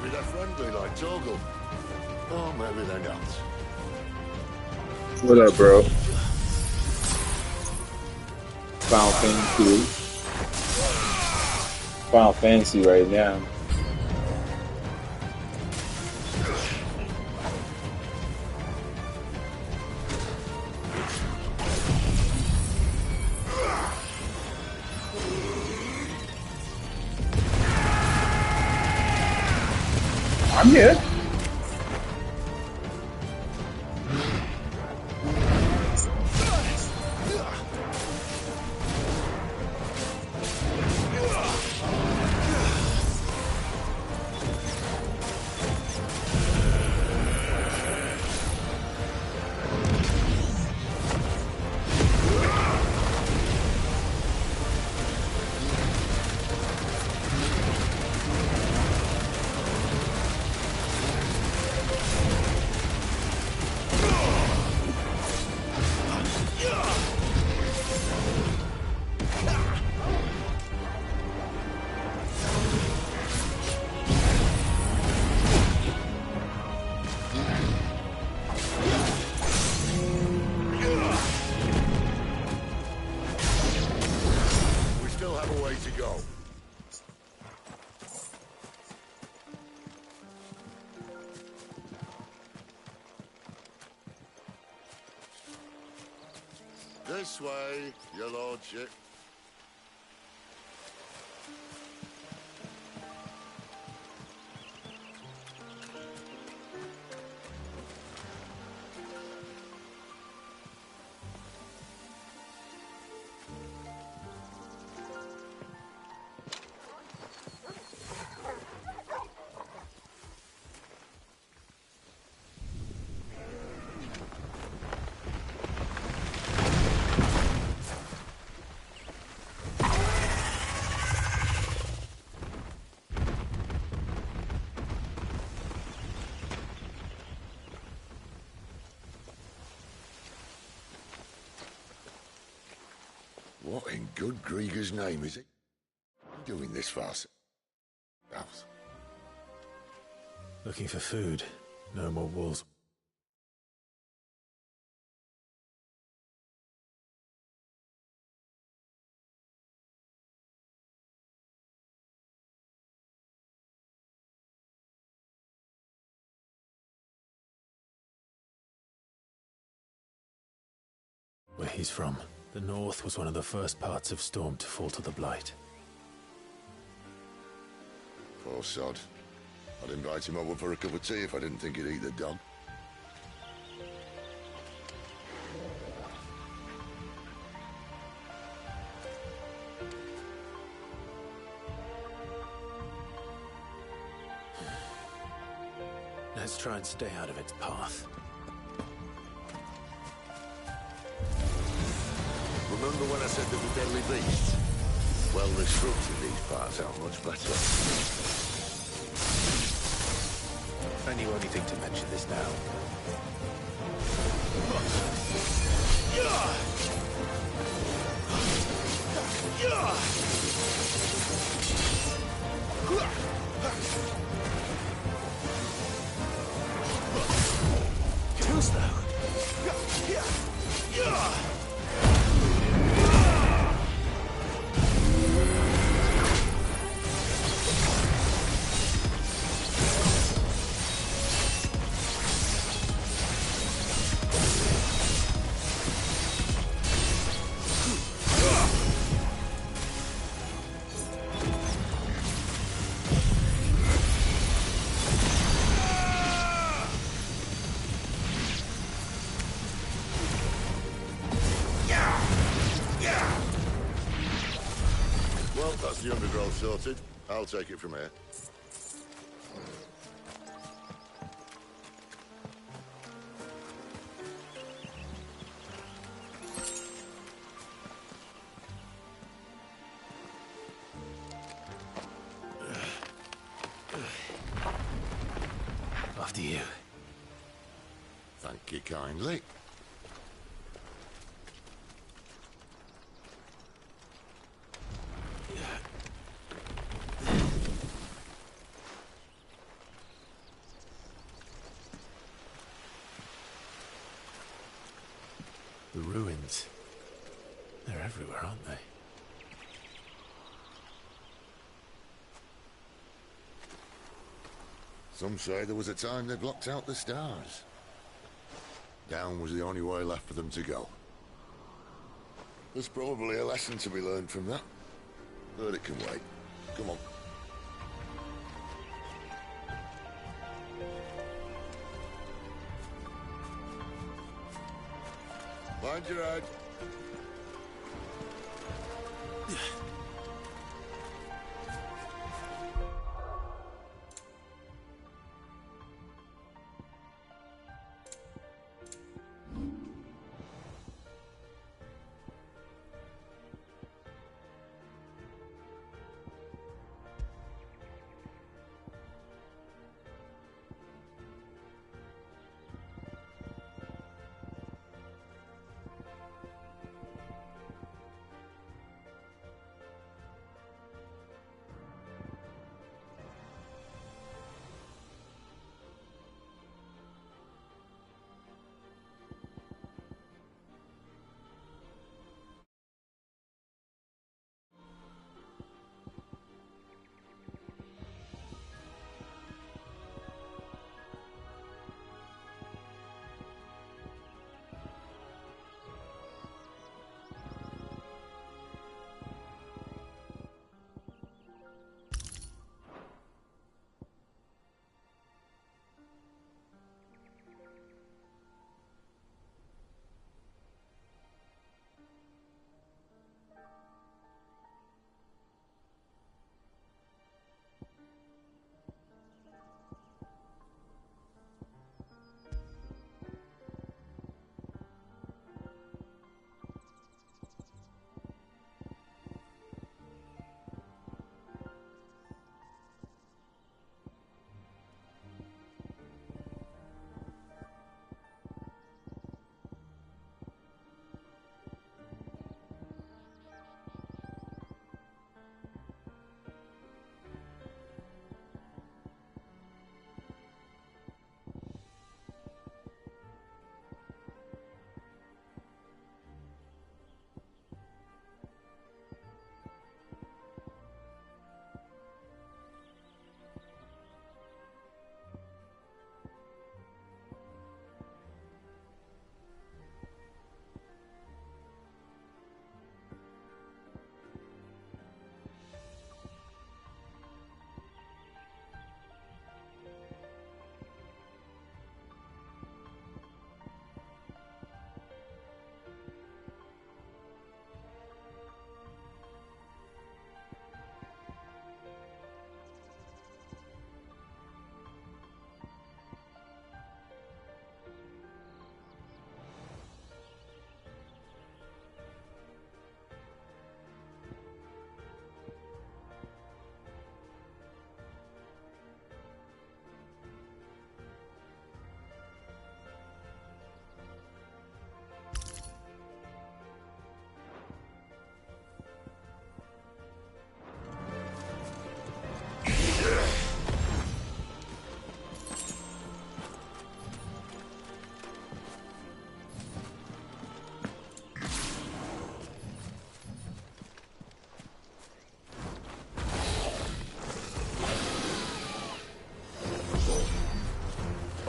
Maybe they're friendly like Torgal. Or maybe they're not. What up, bro? Final Fantasy. Final Fantasy right now. I'm here. This way, your lordship. What in good Grieger's name is it doing this fast? House. Looking for food. No more wolves. Where he's from. The north was one of the first parts of Storm to fall to the Blight. Poor sod. I'd invite him over for a cup of tea if I didn't think he'd eat the dog. Let's try and stay out of its path. Remember when I said there were deadly beasts? Well, the shrubs in these parts are much better. And you only think to mention this now. Too slow. Well, that's the undergrowth sorted. I'll take it from here. After you. Thank you kindly. The ruins. They're everywhere, aren't they? Some say there was a time they blocked out the stars. Down was the only way left for them to go. There's probably a lesson to be learned from that. But it can wait. Come on. Mind your head.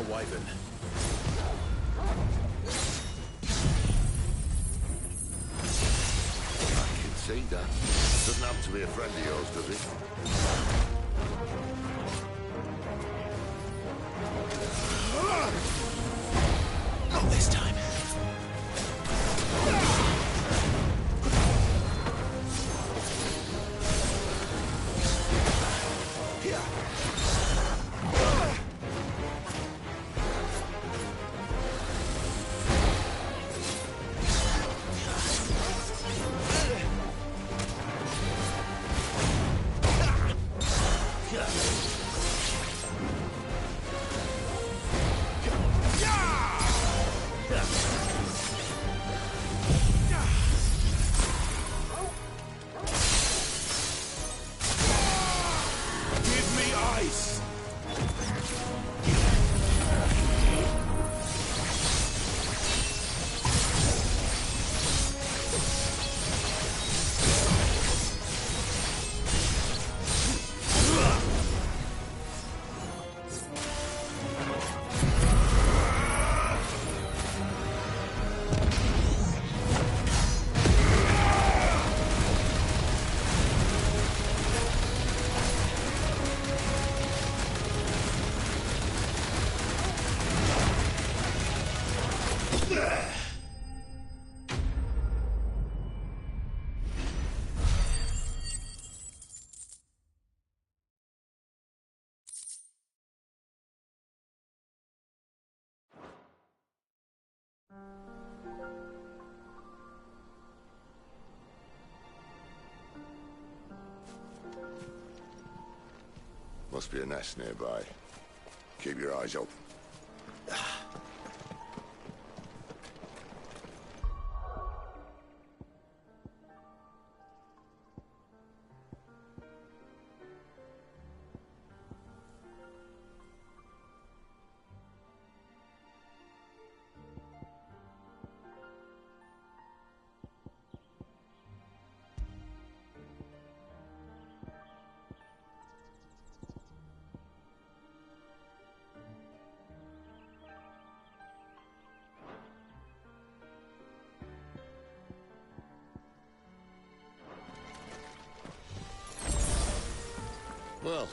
Wyvern. I can see that. Doesn't have to be a friend of yours, does it? Not this time. Must be a nest nearby. Keep your eyes open. Well,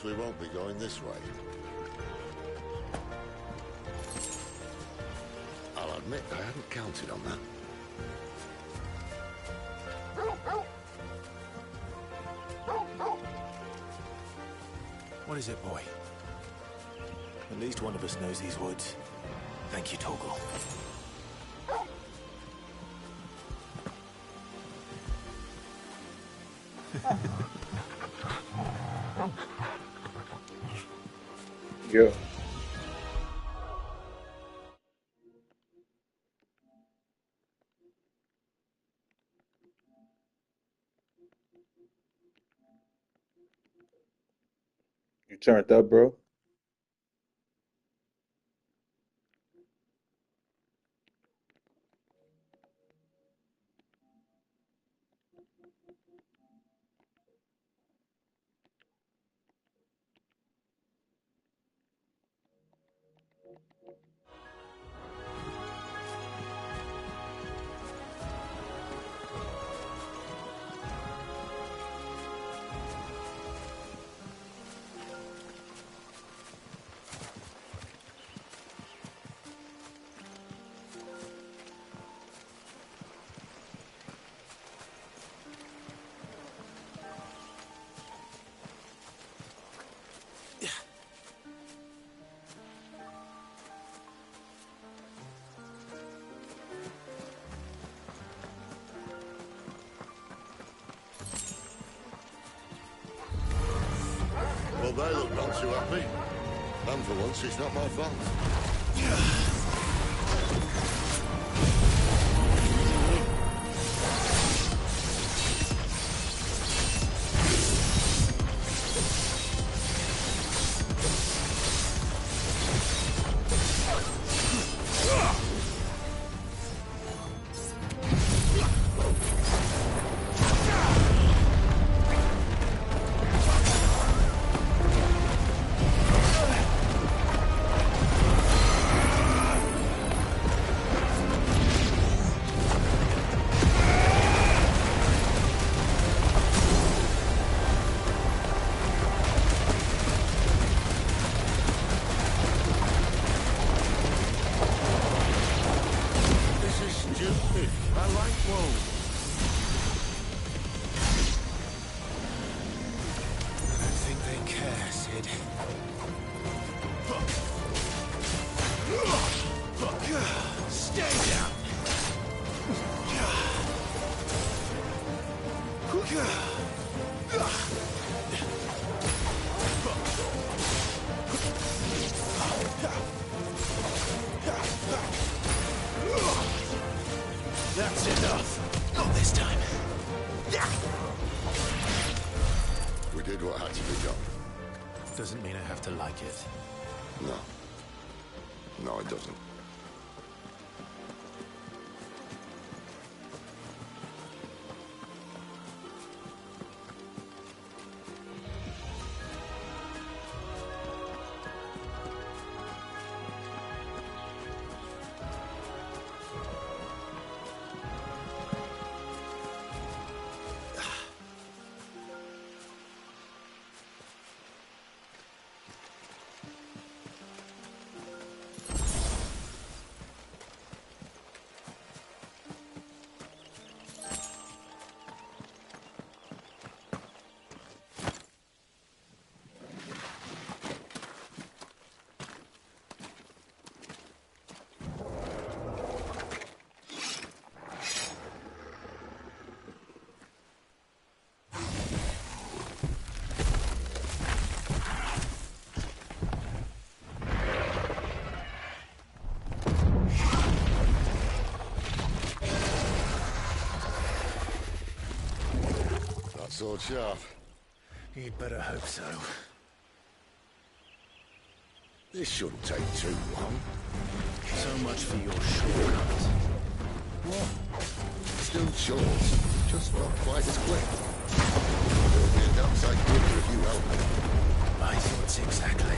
we won't be going this way. I'll admit I hadn't counted on that. What is it, boy? At least one of us knows these woods. Thank you, Torgal. Yeah. You turned up, bro? Well, they look not too happy. And for once, it's not my fault. That's enough. Not this time. We did what had to be done. Doesn't mean I have to like it. No. No, it doesn't. sword sharp? You'd better hope so. This shouldn't take too long. So much for your shortcut. What? Still short, just not quite as quick. It'll be a damn sight quicker if you help me. My thoughts exactly.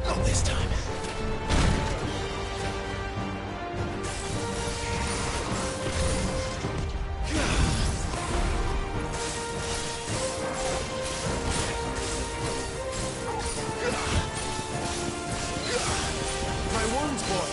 Not this time. My wounds, boy.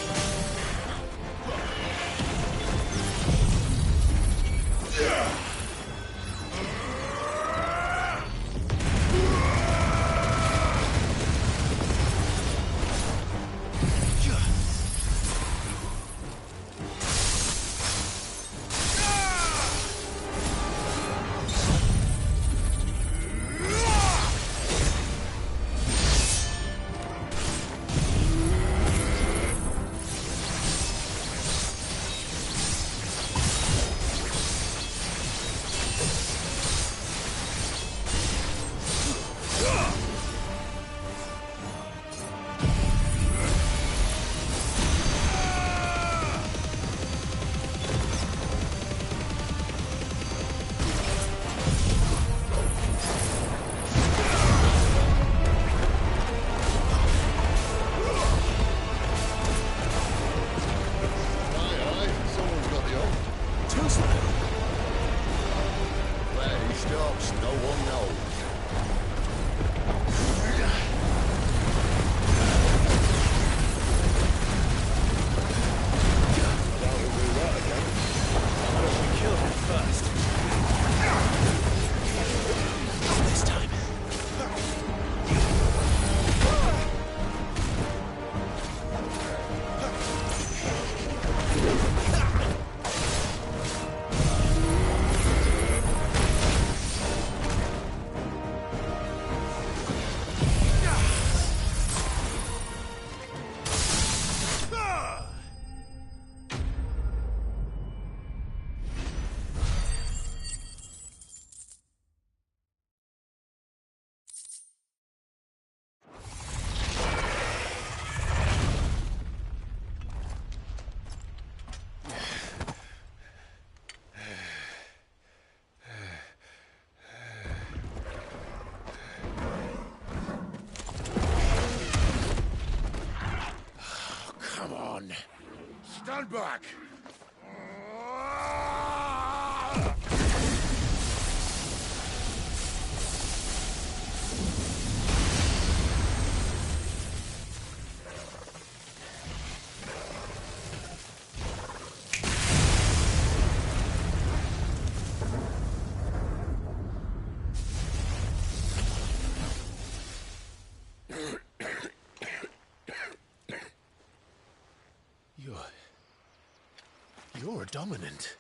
Someone's got the hook. Too slow. Where he stops, no one knows. Doubt he'll do that again. Why don't we kill him first? Not this time. Come on. Stand back! You're a dominant.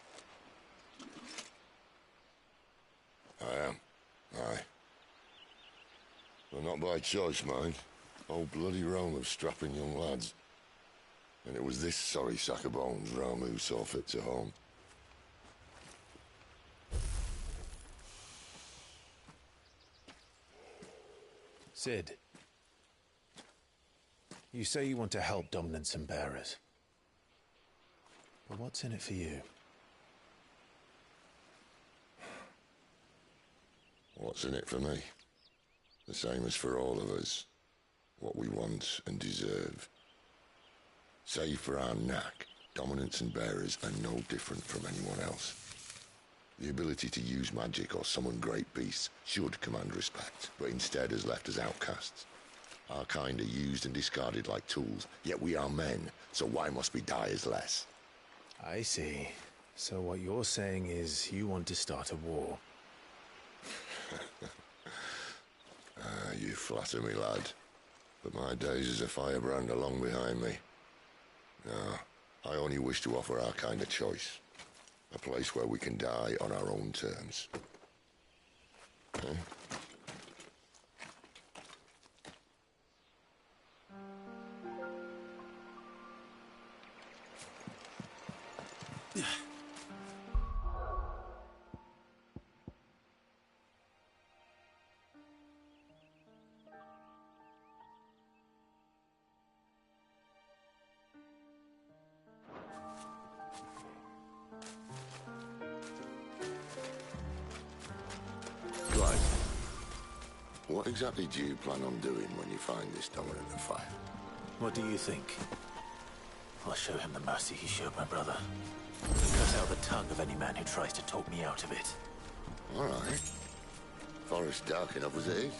I am. Aye. But not by choice, mind. Old bloody Rome of strapping young lads. And it was this sorry sack of bones Ramu saw fit to home. Sid. You say you want to help dominants and bearers. But what's in it for you? What's in it for me? The same as for all of us. What we want and deserve. Save for our knack, dominants and bearers are no different from anyone else. The ability to use magic or summon great beasts should command respect, but instead has left us outcasts. Our kind are used and discarded like tools, yet we are men, so why must we die as less? I see. So what you're saying is you want to start a war. You flatter me, lad. But my days as a firebrand are long behind me. No, I only wish to offer our kind a choice. A place where we can die on our own terms. Okay? Clive, what exactly do you plan on doing when you find this dominant of fire? What do you think? I'll show him the mercy he showed my brother. Cut out the tongue of any man who tries to talk me out of it. All right. Forest dark enough as it is.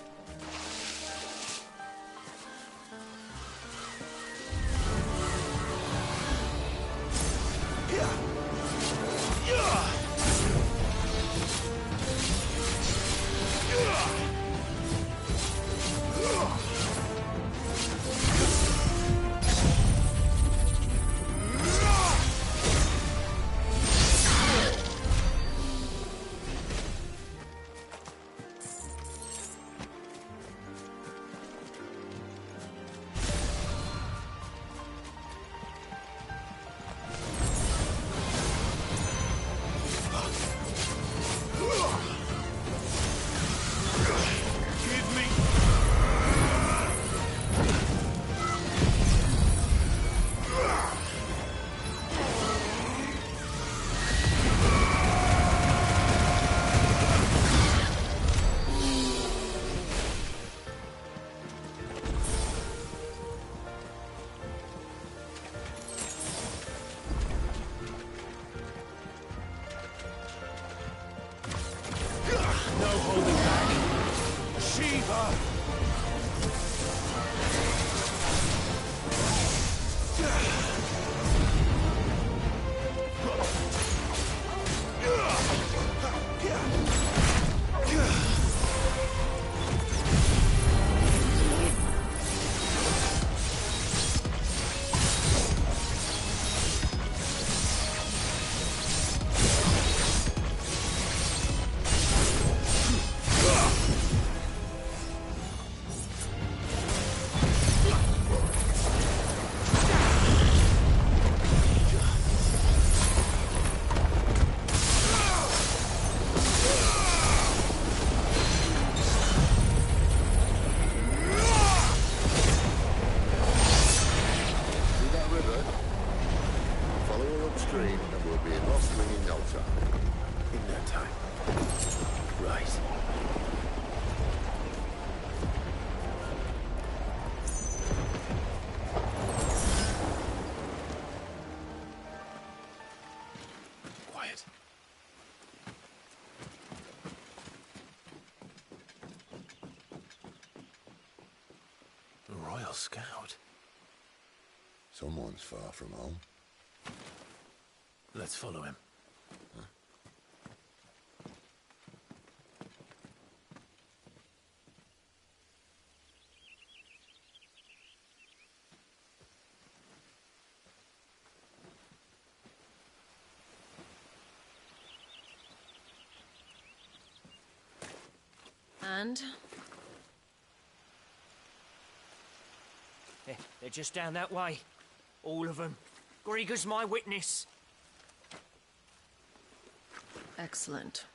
No holding back. Shiva! Scout. Someone's far from home. Let's follow him. Huh? And? They're just down that way. All of them. Grieger's my witness. Excellent.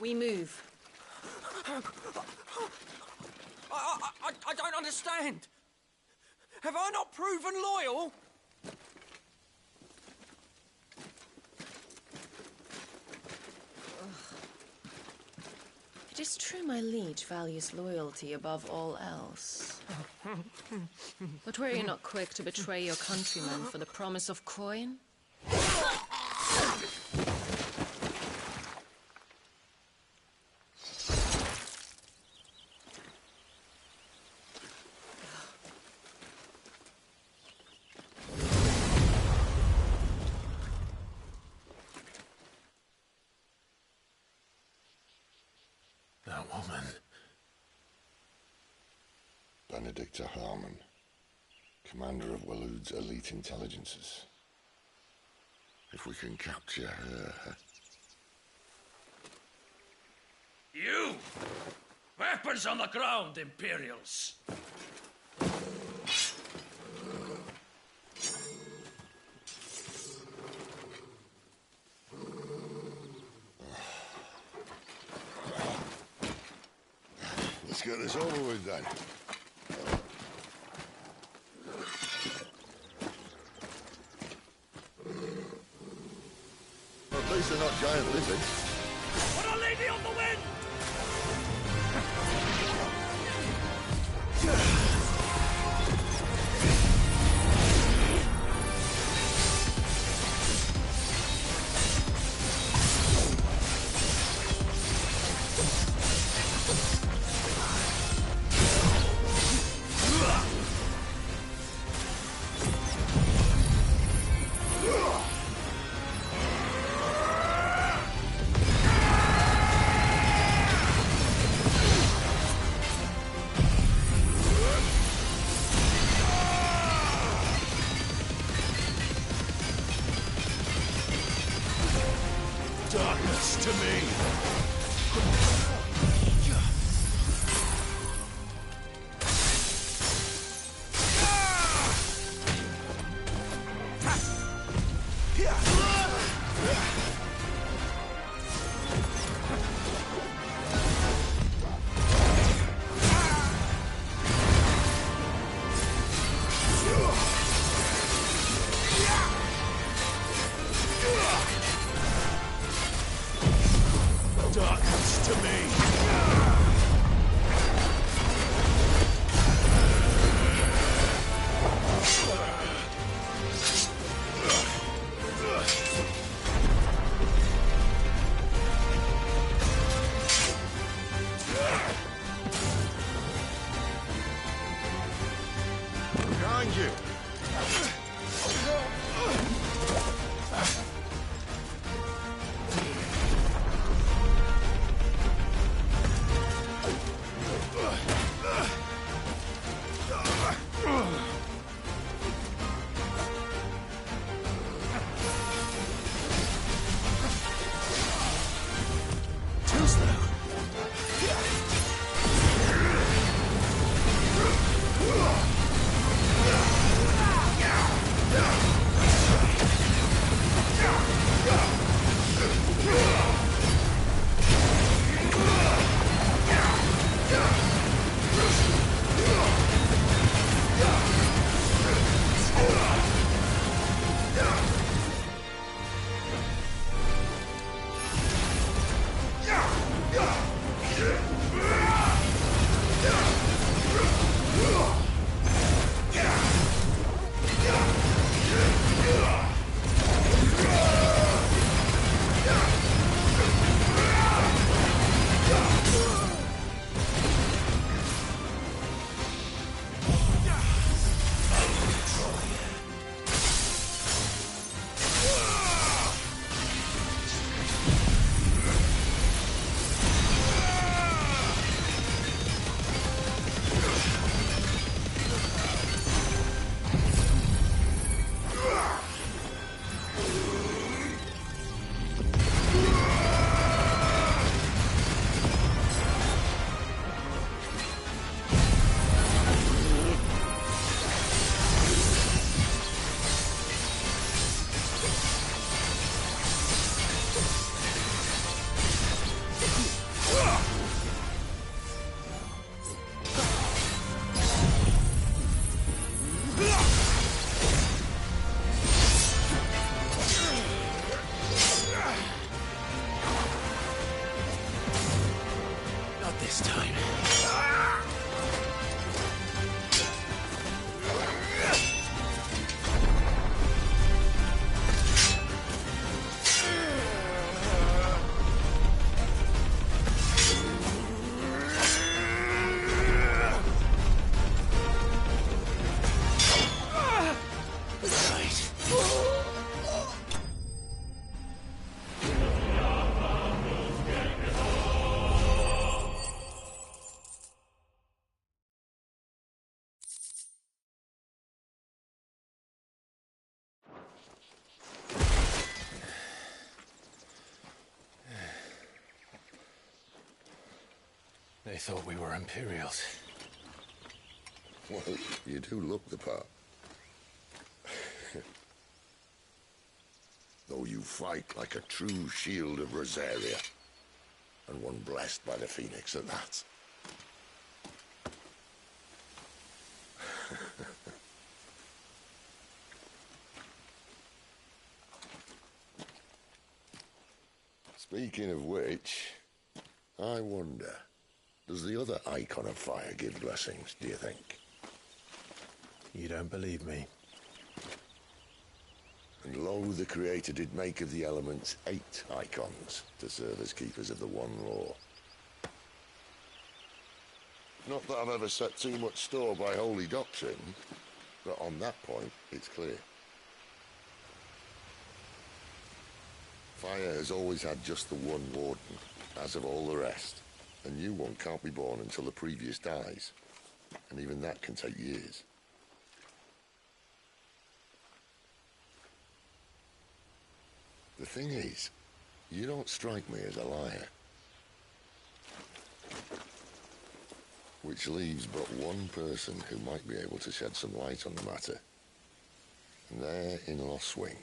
We move. I don't understand. Have I not proven loyal? It is true my liege values loyalty above all else. But were you not quick to betray your countrymen for the promise of coin? That woman. Benedicta Harmon, commander of Waloed's elite intelligences. If we can capture her... You! Weapons on the ground, Imperials! Let's get this over with then. At least they're not giant lizards. Put a lady on the wind! Darkness to me! Darkness to me! Behind you! Too slow. this time. They thought we were Imperials. Well, you do look the part. Though you fight like a true shield of Rosaria. And one blessed by the Phoenix at that. Speaking of which, I wonder, does the other Icon of Fire give blessings, do you think? You don't believe me? And lo, the Creator did make of the elements 8 Icons to serve as keepers of the one law. Not that I've ever set too much store by holy doctrine, but on that point, it's clear. Fire has always had just the one warden, as of all the rest. A new one can't be born until the previous dies, and even that can take years. The thing is, you don't strike me as a liar. Which leaves but one person who might be able to shed some light on the matter. And they're in Lostwing.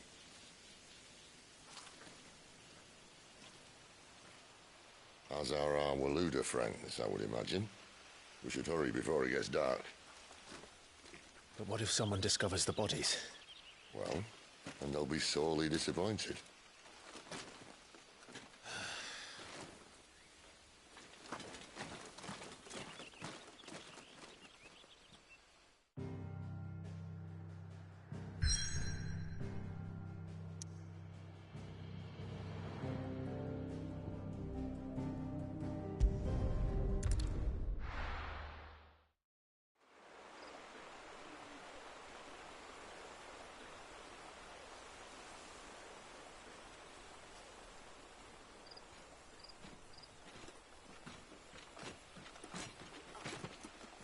As are our Waluda friends, I would imagine. We should hurry before it gets dark. But what if someone discovers the bodies? Well, and they'll be sorely disappointed.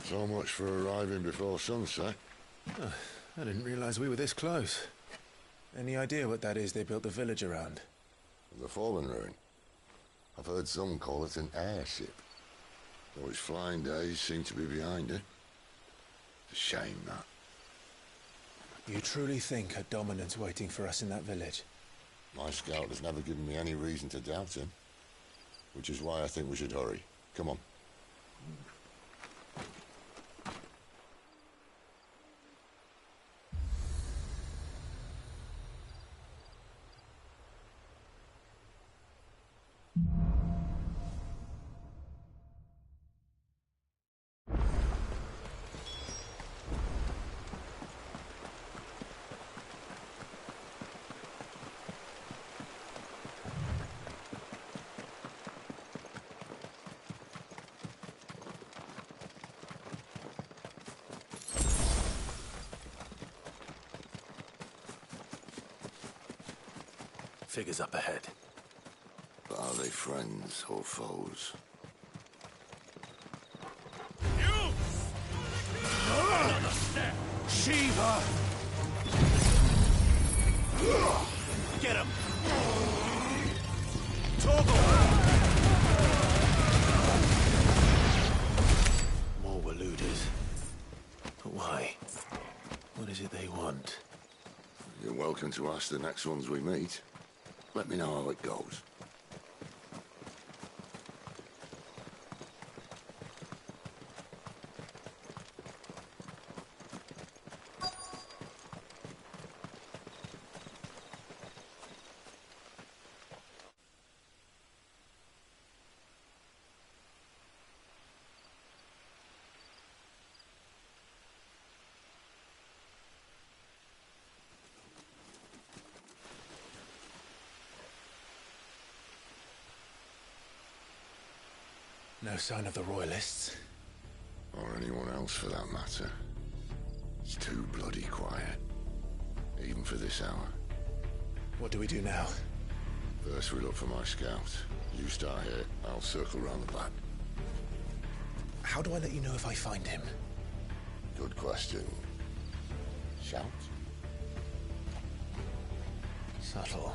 So much for arriving before sunset. I didn't realize we were this close. Any idea what that is they built the village around? The Fallen Ruin. I've heard some call it an airship. Though its flying days seem to be behind it. It's a shame, that. You truly think a dominant's waiting for us in that village? My scout has never given me any reason to doubt him. Which is why I think we should hurry. Come on. Figures up ahead. But are they friends or foes? You! Another step! Shiva! Get him! More Waludas. But why? What is it they want? You're welcome to ask the next ones we meet. Let me know how it goes. No sign of the Royalists. Or anyone else for that matter. It's too bloody quiet. Even for this hour. What do we do now? First we look for my scout. You start here, I'll circle round the back. How do I let you know if I find him? Good question. Shout? Subtle.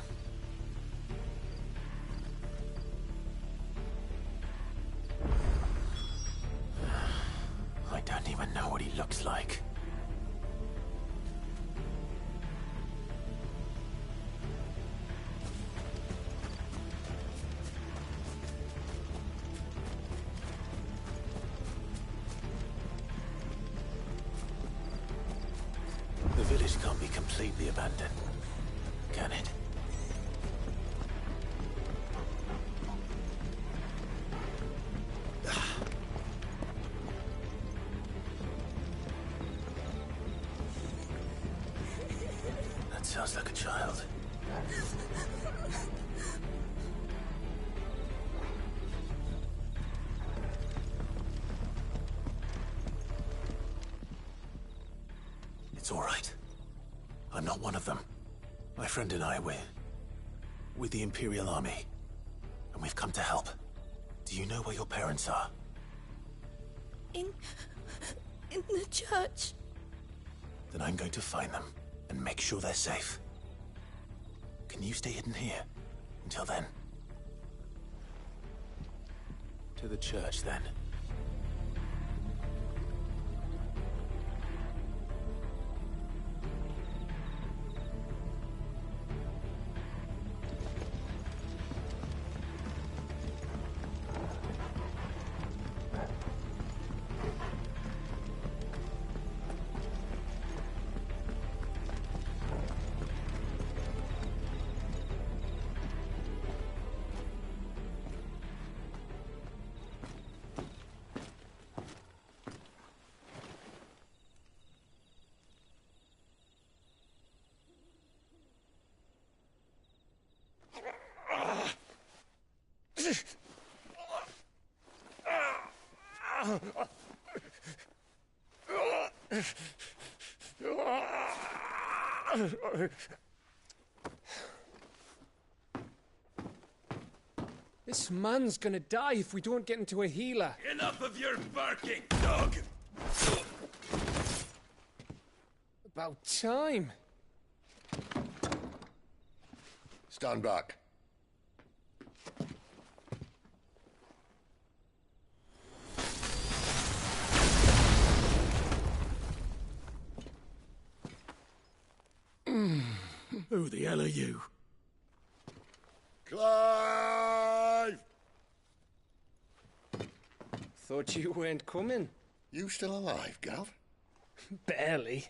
I don't even know what he looks like. The village can't be completely abandoned, can it? That sounds like a child. It's all right. I'm not one of them. My friend and I, we're with the Imperial Army. And we've come to help. Do you know where your parents are? In the church. Then I'm going to find them and make sure they're safe. Can you stay hidden here until then? To the church, then. This man's gonna die if we don't get into a healer. Enough of your barking, dog! About time. Stand back. Who the hell are you? Clive! Thought you weren't coming. You still alive, Gav? Barely.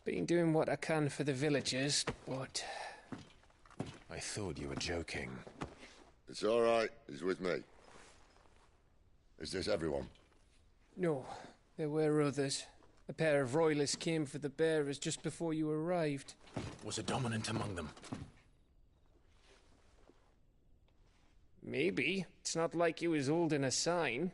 Been doing what I can for the villagers, but... I thought you were joking. It's all right. He's with me. Is this everyone? No, there were others. A pair of royalists came for the bearers just before you arrived. Was a dominant among them? Maybe. It's not like he was holding a sign.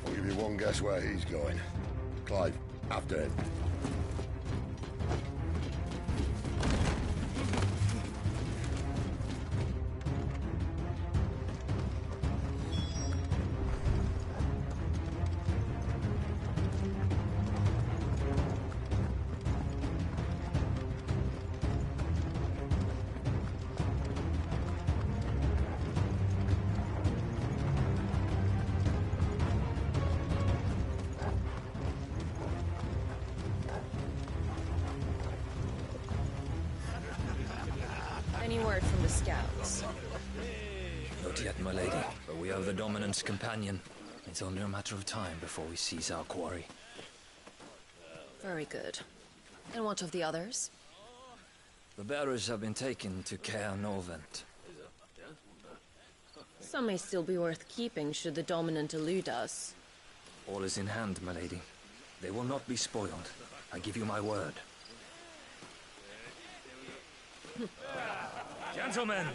I'll give you one guess where he's going. Clive, after him. Any word from the scouts? Not yet, my lady, but we are the Dominant's companion. It's only a matter of time before we seize our quarry. Very good. And what of the others? The bearers have been taken to Caer Norvent. Some may still be worth keeping should the Dominant elude us. All is in hand, my lady. They will not be spoiled. I give you my word. Gentlemen,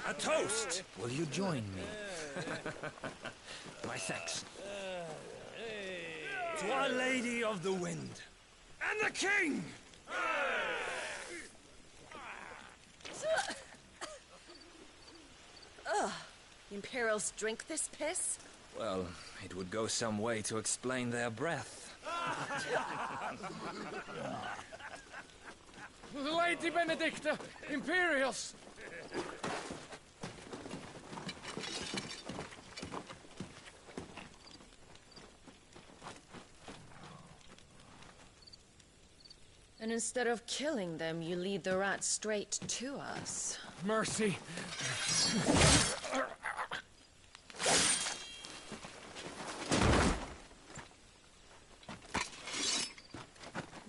a toast! Will you join me? My thanks. To Our Lady of the Wind. And the King! Ugh. The Imperials drink this piss? Well, it would go some way to explain their breath. Lady Benedicta! Imperials! And instead of killing them, you lead the rats straight to us. Mercy!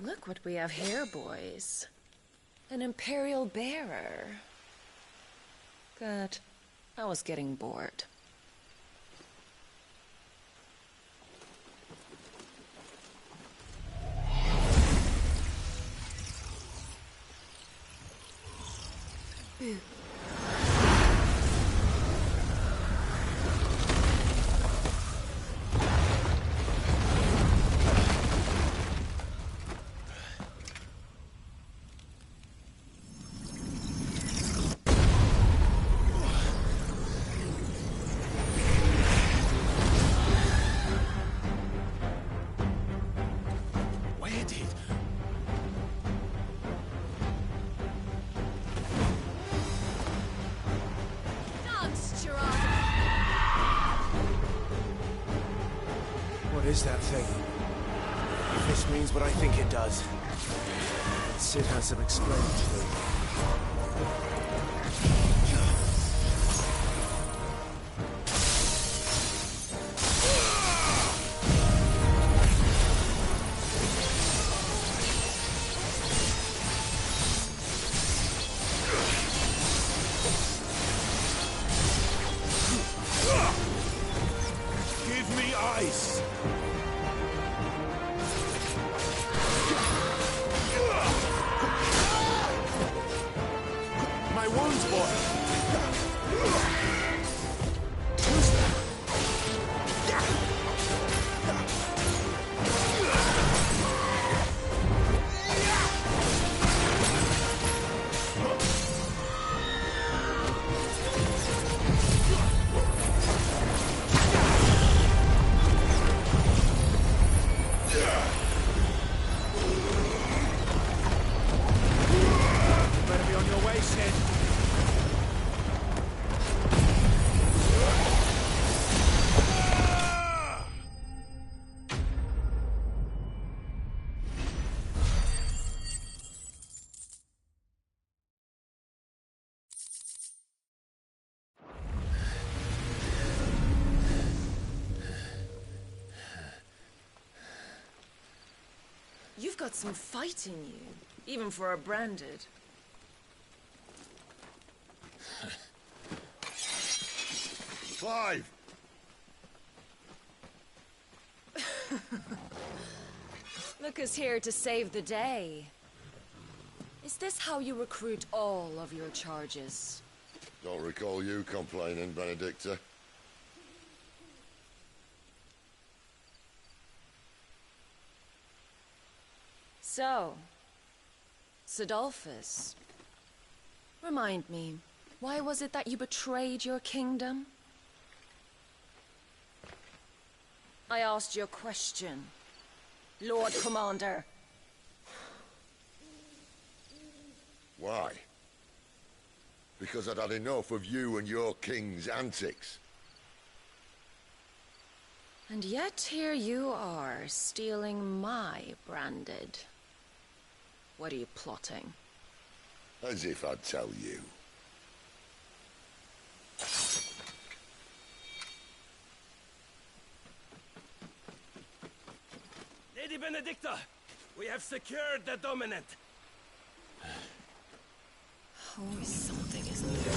Look what we have here, boys. An Imperial bearer. Good. I was getting bored. What is that thing? If this means what I think it does, then Sid has some explaining to do. Give me ice! My wounds, boy! Better be on your way, Sid. You've got some fight in you, even for a branded. Clive! Look who's here to save the day. Is this how you recruit all of your charges? Don't recall you complaining, Benedicta. So, Sidolphus, remind me, why was it that you betrayed your kingdom? I asked you a question, Lord Commander. Why? Because I'd had enough of you and your king's antics. And yet here you are, stealing my branded. What are you plotting? As if I'd tell you. Lady Benedicta, we have secured the Dominant. Always something, isn't there?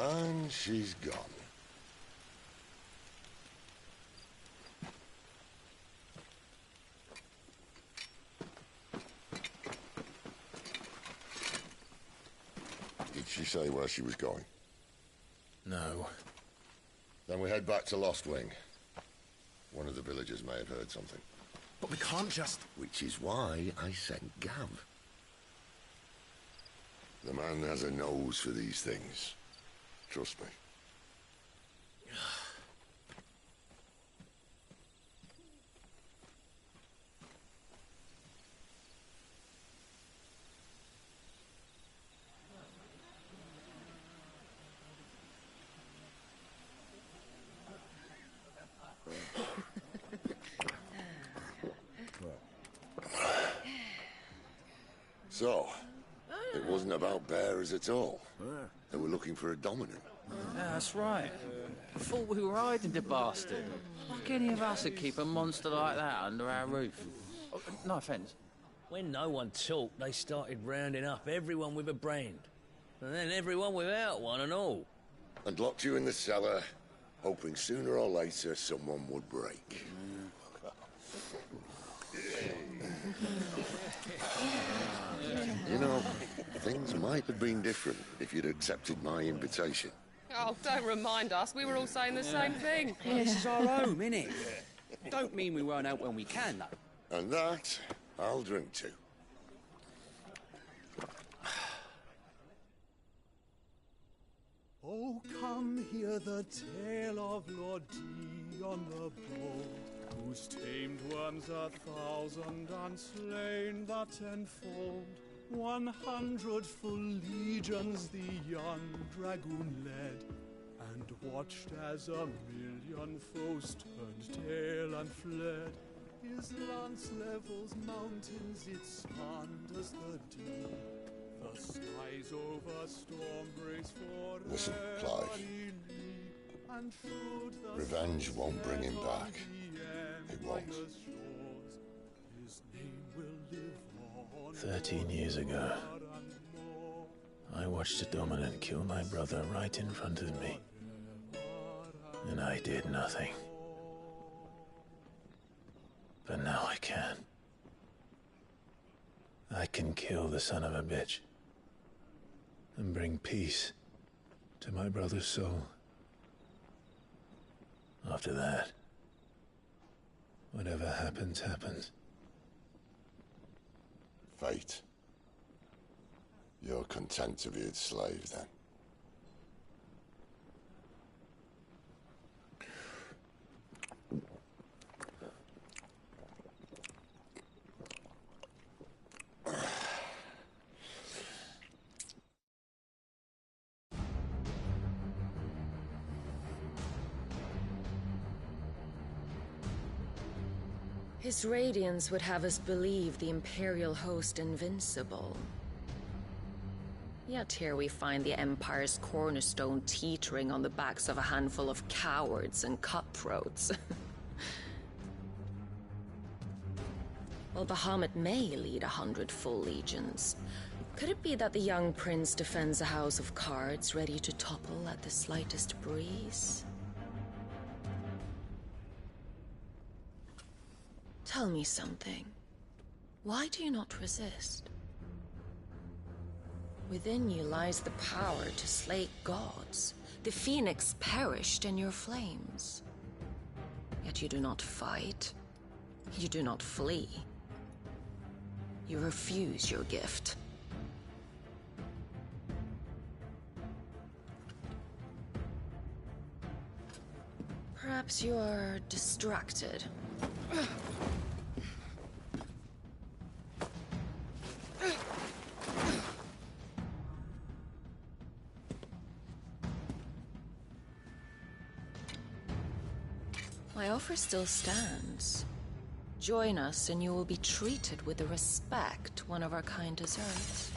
And she's gone. Did she say where she was going? No. Then we head back to Lost Wing. One of the villagers may have heard something. But we can't just... Which is why I sent Gav. The man has a nose for these things. Trust me. So, it wasn't about bearers at all. They were looking for a dominant. Yeah, that's right. I thought we were hiding the bastard. Like any of us would keep a monster like that under our roof. Oh, no offence. When no one talked, they started rounding up everyone with a brain. And then everyone without one and all. And locked you in the cellar, hoping sooner or later someone would break. You know, things might have been different if you'd accepted my invitation. Oh, don't remind us. We were all saying the same thing. Well, this is our home, innit? Don't mean we won't out when we can, though. And that, I'll drink to. Oh, come hear the tale of Lord Dion the Bold, who's tamed worms 1,000 and slain the tenfold. 100 full legions the young dragoon led, and watched as 1,000,000 foes turned tail and fled. His lance levels mountains, it slanders the deep. The skies over storm brace for Listen, Clive. Revenge won't bring him back. It won't. 13 years ago, I watched a dominant kill my brother right in front of me. And I did nothing. But now I can. I can kill the son of a bitch. And bring peace to my brother's soul. After that, whatever happens, happens. Fate. You're content to be its slave, then? His radiance would have us believe the Imperial host invincible. Yet here we find the Empire's cornerstone teetering on the backs of a handful of cowards and cutthroats. While Bahamut may lead 100 full legions, could it be that the young prince defends a house of cards ready to topple at the slightest breeze? Tell me something. Why do you not resist? Within you lies the power to slay gods. The Phoenix perished in your flames. Yet you do not fight. You do not flee. You refuse your gift. Perhaps you are distracted. My offer still stands. Join us and you will be treated with the respect one of our kind deserves.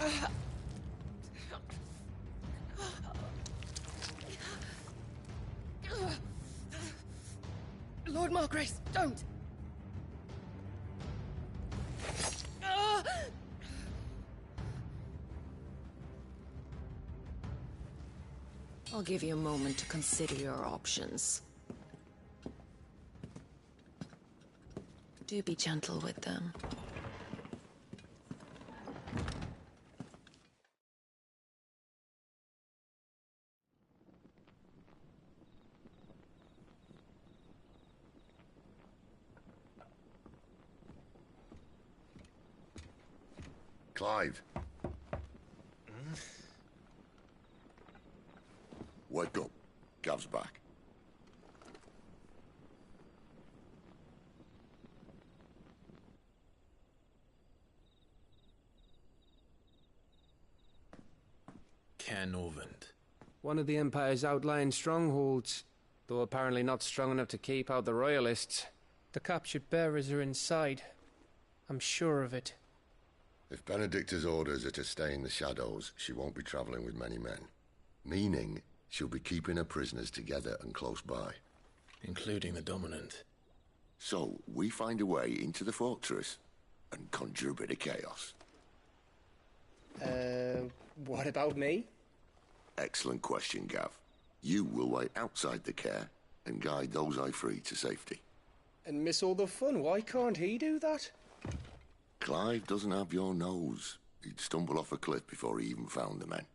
Lord Margrace, don't! I'll give you a moment to consider your options. Do be gentle with them. Clive. Wake up. Gav's back. Caer Norvent. One of the Empire's outlying strongholds, though apparently not strong enough to keep out the Royalists. The captured bearers are inside. I'm sure of it. If Benedicta's orders are to stay in the shadows, she won't be traveling with many men. Meaning, she'll be keeping her prisoners together and close by. Including the Dominant. So, we find a way into the fortress and conjure a bit of chaos. What about me? Excellent question, Gav. You will wait outside the Caer and guide those I free to safety. And miss all the fun. Why can't he do that? Clive doesn't have your nose. He'd stumble off a cliff before he even found the men.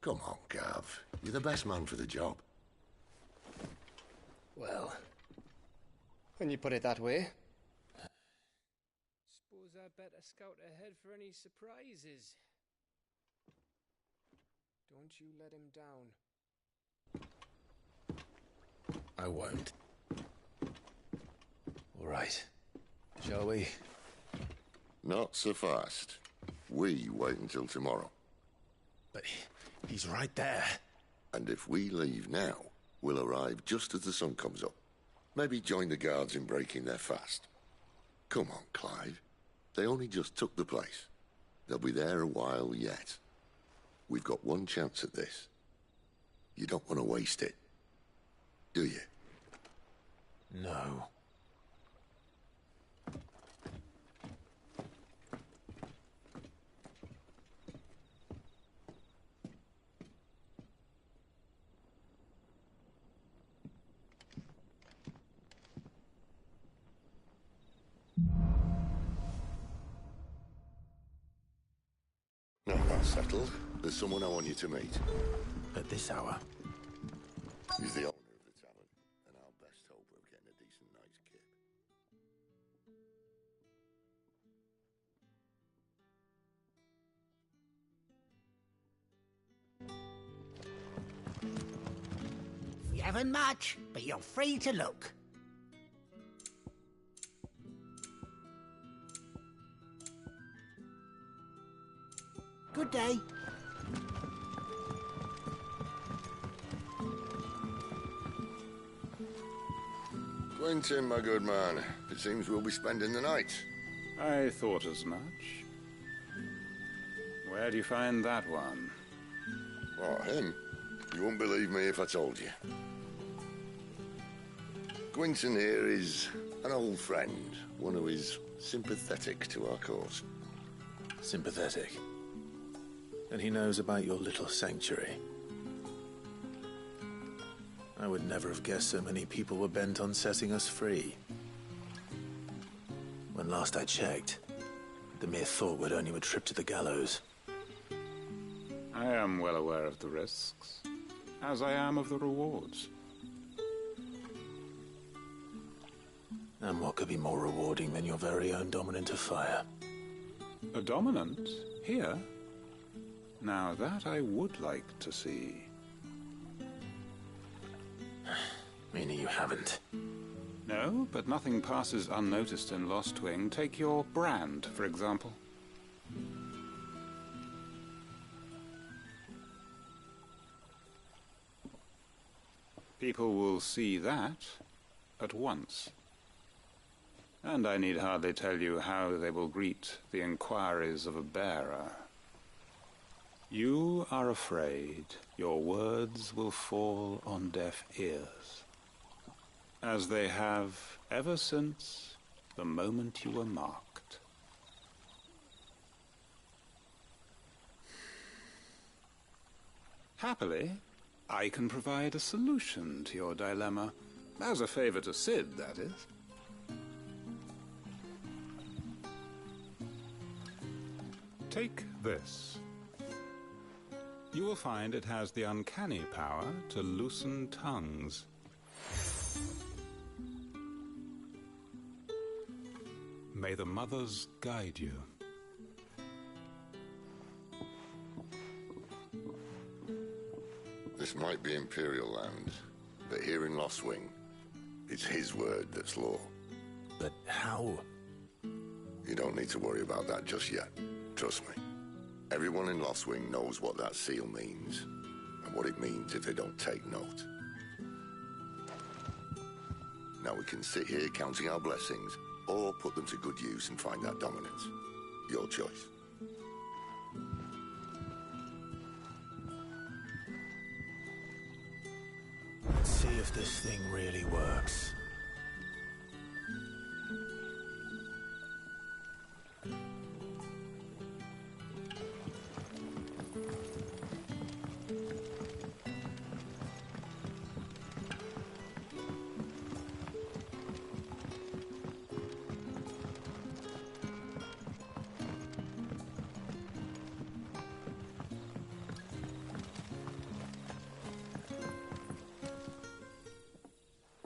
Come on, Gav. You're the best man for the job. Well, when you put it that way. Suppose I better scout ahead for any surprises. Don't you let him down. I won't. All right. Shall we? Not so fast. We wait until tomorrow. But he's right there. And if we leave now, we'll arrive just as the sun comes up. Maybe join the guards in breaking their fast. Come on, Clive. They only just took the place. They'll be there a while yet. We've got one chance at this. You don't want to waste it, do you? No. No, that's settled. There's someone I want you to meet. At this hour? He's the owner of the tavern, and our best hope of getting a decent night's kip. You haven't much, but you're free to look. Good day. Quentin, my good man. It seems we'll be spending the night. I thought as much. Where do you find that one? What, him? You wouldn't believe me if I told you. Quentin here is an old friend, one who is sympathetic to our cause. Sympathetic. And he knows about your little sanctuary. I would never have guessed so many people were bent on setting us free. When last I checked, the mere thought would earn you a trip to the gallows. I am well aware of the risks, as I am of the rewards. And what could be more rewarding than your very own Dominant of Fire? A Dominant? Here? Now that I would like to see. Meaning you haven't? No, but nothing passes unnoticed in Lostwing. Take your brand, for example. People will see that at once. And I need hardly tell you how they will greet the inquiries of a bearer. You are afraid your words will fall on deaf ears, as they have ever since the moment you were marked. Happily, I can provide a solution to your dilemma. As a favor to Sid, that is. Take this. You will find it has the uncanny power to loosen tongues. May the mothers guide you. This might be Imperial land, but here in Lost Wing, it's his word that's law. But how? You don't need to worry about that just yet. Trust me. Everyone in Lost Wing knows what that seal means, and what it means if they don't take note. Now we can sit here counting our blessings, or put them to good use and find that dominance. Your choice. Let's see if this thing really works.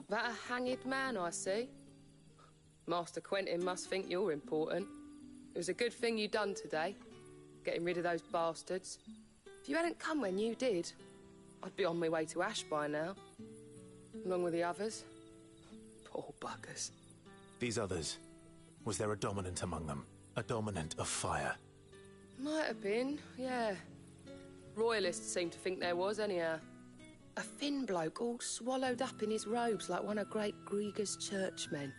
That a hanged man I see? Master Quentin must think you're important. It was a good thing you done today, getting rid of those bastards. If you hadn't come when you did, I'd be on my way to Ash by now, along with the others. Poor buggers. These others, was there a dominant among them? A dominant of fire? Might have been, yeah. Royalists seem to think there was, anyhow. A thin bloke all swallowed up in his robes like one of Great Grieger's churchmen.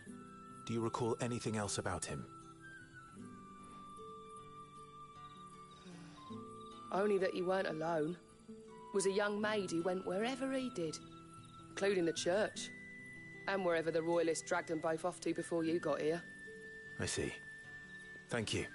Do you recall anything else about him? Only that he weren't alone. Was a young maid who went wherever he did, including the church, and wherever the Royalists dragged them both off to before you got here. I see. Thank you.